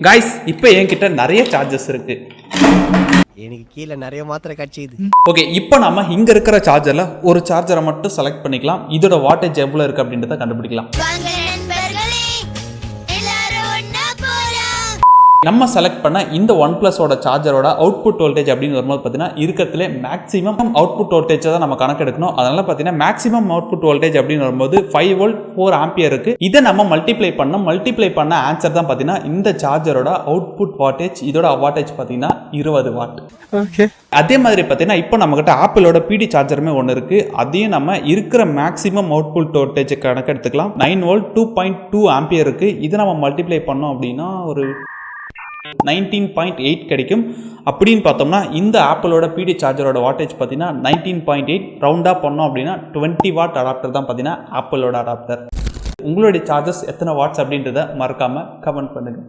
Guys இப்போ என்கிட்ட நிறைய சார்ஜஸ் இருக்கு. எனக்கு கீழே நிறைய மாத்திரை கட்சிது. ஓகே, இப்போ நாம இங்க இருக்கிற சார்ஜர்ல ஒரு சார்ஜரை மட்டும் செலக்ட் பண்ணிக்கலாம். இதோட வாட்டேஜ் எவ்வளவு இருக்கு அப்படின்றத கண்டுபிடிக்கலாம். நம்ம செலக்ட் பண்ண இந்த OnePlus ஓட சார்ஜரோட அவுட்புட் வோல்டேஜ் அப்படின்னு வரும்போது பார்த்தீங்கன்னா இருக்கிறதுலே மேக்ஸிமம் அவுட்புட் வோல்டேஜ் தான் நம்ம கணக்கு எடுக்கணும். அதனால பார்த்தீங்கன்னா மேக்ஸிமம் அவுட்புட் வோல்டேஜ் அப்படின்னு வரும்போது 5 வோல்ட் 4 ஆம்பியர் இருக்கு. இதை நம்ம மல்டிப்ளை பண்ண ஆன்சர் தான் பார்த்தீங்கன்னா இந்த சார்ஜரோட அவுட்புட் வாட்டேஜ். இதோட வாட்டேஜ் பார்த்தீங்கன்னா 20 வாட். ஓகே, அதே மாதிரி பார்த்தீங்கன்னா இப்போ நம்மகிட்ட ஆப்பிளோட பிடி சார்ஜருமே ஒன்று இருக்கு. அதையும் நம்ம இருக்கிற மேக்ஸிமம் அவுட்புட் வோல்டேஜ் கணக்கு எடுத்துக்கலாம். 9 வோல்ட் 2.2 ஆம்பியர் இருக்கு. இதை நம்ம மல்டிப்ளை பண்ணோம் அப்படின்னா ஒரு 19.8 கிடைக்கும். அப்படின்னு பார்த்தோம்னா இந்த ஆப்பிளோட பிடி சார்ஜரோட வாட்டேஜ் பார்த்தீங்கன்னா 19.8 ரவுண்டாக பண்ணோம் அப்படின்னா 20 வாட் அடாப்டர் தான் பார்த்தீங்கன்னா ஆப்பிளோட அடாப்டர். உங்களுடைய சார்ஜஸ் எத்தனை வாட்ஸ் அப்படின்றத மறக்காமல் கமெண்ட் பண்ணுங்கள்.